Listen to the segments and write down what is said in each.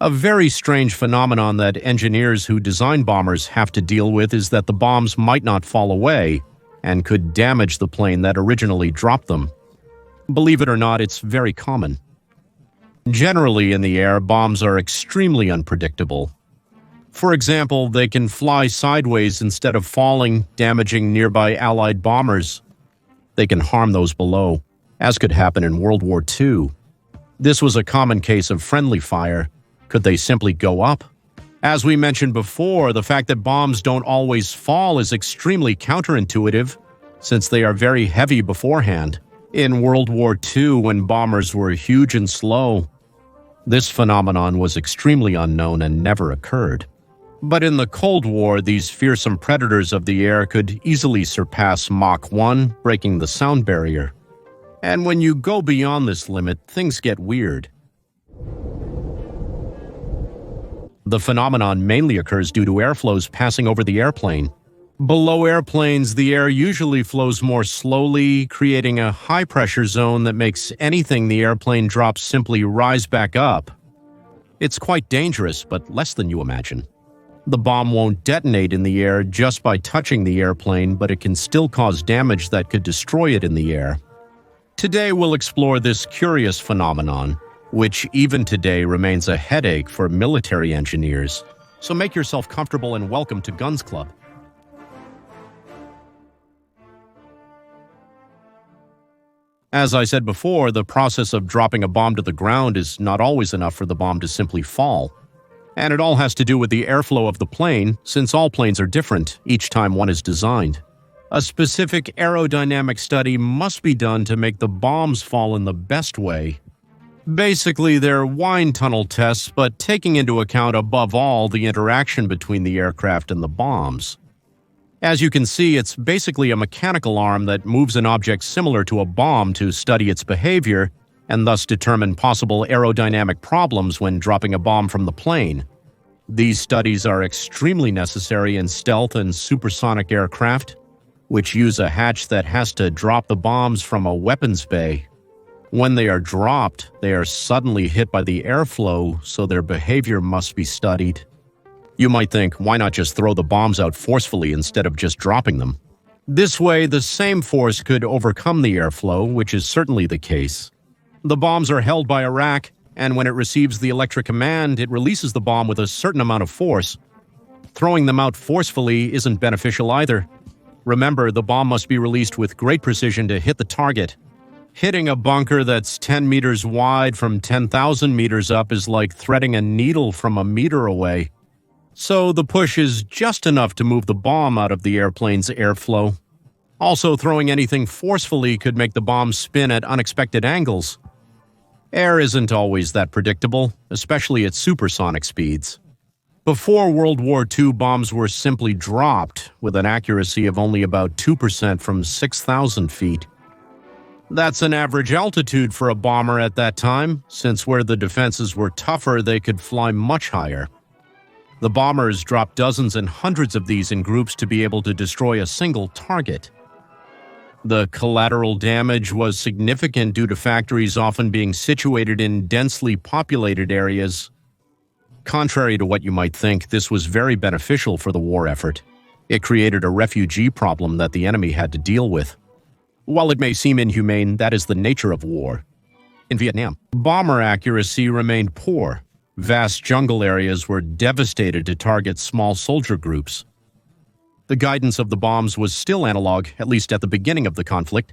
A very strange phenomenon that engineers who design bombers have to deal with is that the bombs might not fall away and could damage the plane that originally dropped them. Believe it or not, it's very common. Generally in the air, bombs are extremely unpredictable. For example, they can fly sideways instead of falling, damaging nearby Allied bombers. They can harm those below, as could happen in World War II. This was a common case of friendly fire. Could they simply go up? As we mentioned before, the fact that bombs don't always fall is extremely counterintuitive, since they are very heavy beforehand. In World War II, when bombers were huge and slow, this phenomenon was extremely unknown and never occurred. But in the Cold War, these fearsome predators of the air could easily surpass Mach 1, breaking the sound barrier. And when you go beyond this limit, things get weird. The phenomenon mainly occurs due to airflows passing over the airplane. Below airplanes, the air usually flows more slowly, creating a high-pressure zone that makes anything the airplane drops simply rise back up. It's quite dangerous, but less than you imagine. The bomb won't detonate in the air just by touching the airplane, but it can still cause damage that could destroy it in the air. Today, we'll explore this curious phenomenon, which even today remains a headache for military engineers. So make yourself comfortable and welcome to Guns Club. As I said before, the process of dropping a bomb to the ground is not always enough for the bomb to simply fall. And it all has to do with the airflow of the plane, since all planes are different each time one is designed. A specific aerodynamic study must be done to make the bombs fall in the best way. Basically, they're wind tunnel tests, but taking into account above all the interaction between the aircraft and the bombs. As you can see, it's basically a mechanical arm that moves an object similar to a bomb to study its behavior and thus determine possible aerodynamic problems when dropping a bomb from the plane. These studies are extremely necessary in stealth and supersonic aircraft, which use a hatch that has to drop the bombs from a weapons bay. When they are dropped, they are suddenly hit by the airflow, so their behavior must be studied. You might think, why not just throw the bombs out forcefully instead of just dropping them? This way, the same force could overcome the airflow, which is certainly the case. The bombs are held by a rack, and when it receives the electric command, it releases the bomb with a certain amount of force. Throwing them out forcefully isn't beneficial either. Remember, the bomb must be released with great precision to hit the target. Hitting a bunker that's 10 meters wide from 10,000 meters up is like threading a needle from a meter away. So the push is just enough to move the bomb out of the airplane's airflow. Also, throwing anything forcefully could make the bomb spin at unexpected angles. Air isn't always that predictable, especially at supersonic speeds. Before World War II, bombs were simply dropped with an accuracy of only about 2% from 6,000 feet. That's an average altitude for a bomber at that time, since where the defenses were tougher, they could fly much higher. The bombers dropped dozens and hundreds of these in groups to be able to destroy a single target. The collateral damage was significant due to factories often being situated in densely populated areas. Contrary to what you might think, this was very beneficial for the war effort. It created a refugee problem that the enemy had to deal with. While it may seem inhumane, that is the nature of war. In Vietnam, bomber accuracy remained poor. Vast jungle areas were devastated to target small soldier groups. The guidance of the bombs was still analog, at least at the beginning of the conflict.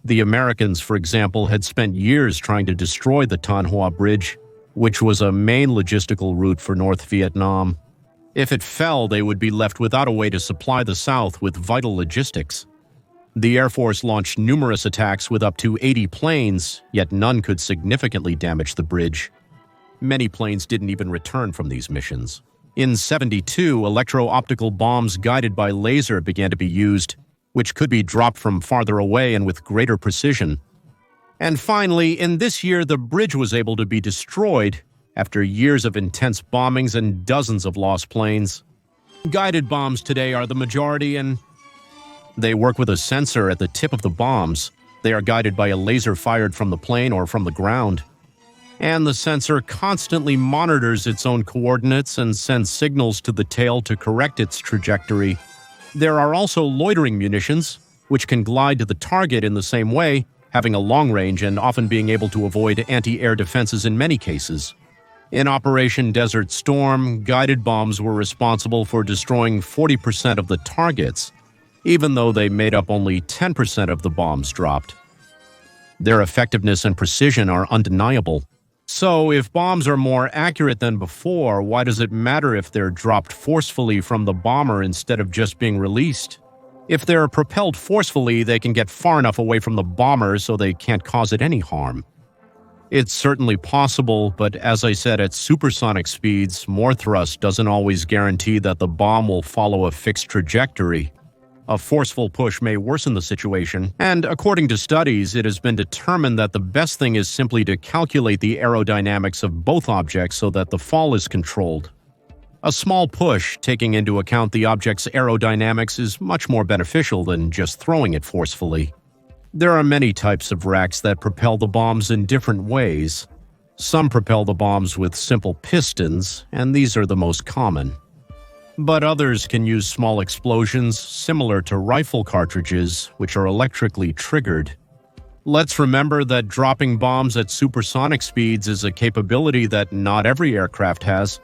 The Americans, for example, had spent years trying to destroy the Tan Hoa Bridge, which was a main logistical route for North Vietnam. If it fell, they would be left without a way to supply the South with vital logistics. The Air Force launched numerous attacks with up to 80 planes, yet none could significantly damage the bridge. Many planes didn't even return from these missions. In '72, electro-optical bombs guided by laser began to be used, which could be dropped from farther away and with greater precision. And finally, in this year, the bridge was able to be destroyed after years of intense bombings and dozens of lost planes. Guided bombs today are the majority, and they work with a sensor at the tip of the bombs. They are guided by a laser fired from the plane or from the ground. and the sensor constantly monitors its own coordinates and sends signals to the tail to correct its trajectory. There are also loitering munitions, which can glide to the target in the same way, having a long range and often being able to avoid anti-air defenses in many cases. In Operation Desert Storm, guided bombs were responsible for destroying 40% of the targets, even though they made up only 10% of the bombs dropped. Their effectiveness and precision are undeniable. So, if bombs are more accurate than before, why does it matter if they're dropped forcefully from the bomber instead of just being released? If they're propelled forcefully, they can get far enough away from the bomber so they can't cause it any harm. It's certainly possible, but as I said, at supersonic speeds, more thrust doesn't always guarantee that the bomb will follow a fixed trajectory. A forceful push may worsen the situation, and according to studies, it has been determined that the best thing is simply to calculate the aerodynamics of both objects so that the fall is controlled. A small push, taking into account the object's aerodynamics, is much more beneficial than just throwing it forcefully. There are many types of racks that propel the bombs in different ways. Some propel the bombs with simple pistons, and these are the most common. But others can use small explosions similar to rifle cartridges, which are electrically triggered. Let's remember that dropping bombs at supersonic speeds is a capability that not every aircraft has,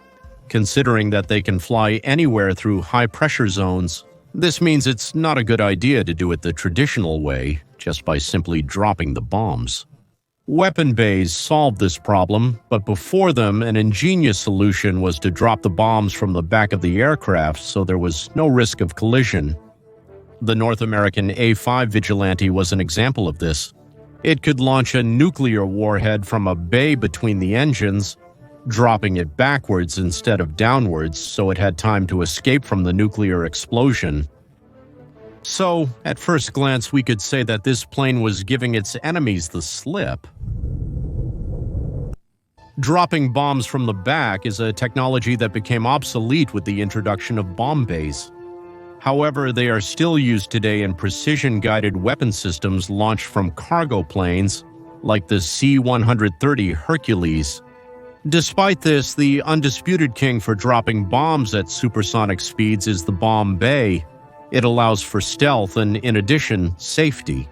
considering that they can fly anywhere through high-pressure zones. This means it's not a good idea to do it the traditional way, just by simply dropping the bombs. Weapon bays solved this problem, but before them, an ingenious solution was to drop the bombs from the back of the aircraft so there was no risk of collision. The North American A-5 Vigilante was an example of this. It could launch a nuclear warhead from a bay between the engines, dropping it backwards instead of downwards so it had time to escape from the nuclear explosion. So, at first glance, we could say that this plane was giving its enemies the slip. Dropping bombs from the back is a technology that became obsolete with the introduction of bomb bays. However, they are still used today in precision-guided weapon systems launched from cargo planes, like the C-130 Hercules. Despite this, the undisputed king for dropping bombs at supersonic speeds is the bomb bay. It allows for stealth and, in addition, safety.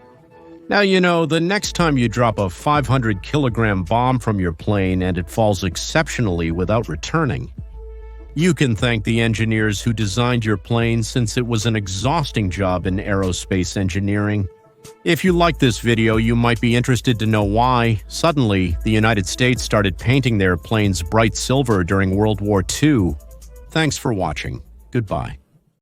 Now, the next time you drop a 500-kilogram bomb from your plane and it falls exceptionally without returning, you can thank the engineers who designed your plane, since it was an exhausting job in aerospace engineering. If you like this video, you might be interested to know why, suddenly, the United States started painting their planes bright silver during World War II. Thanks for watching. Goodbye.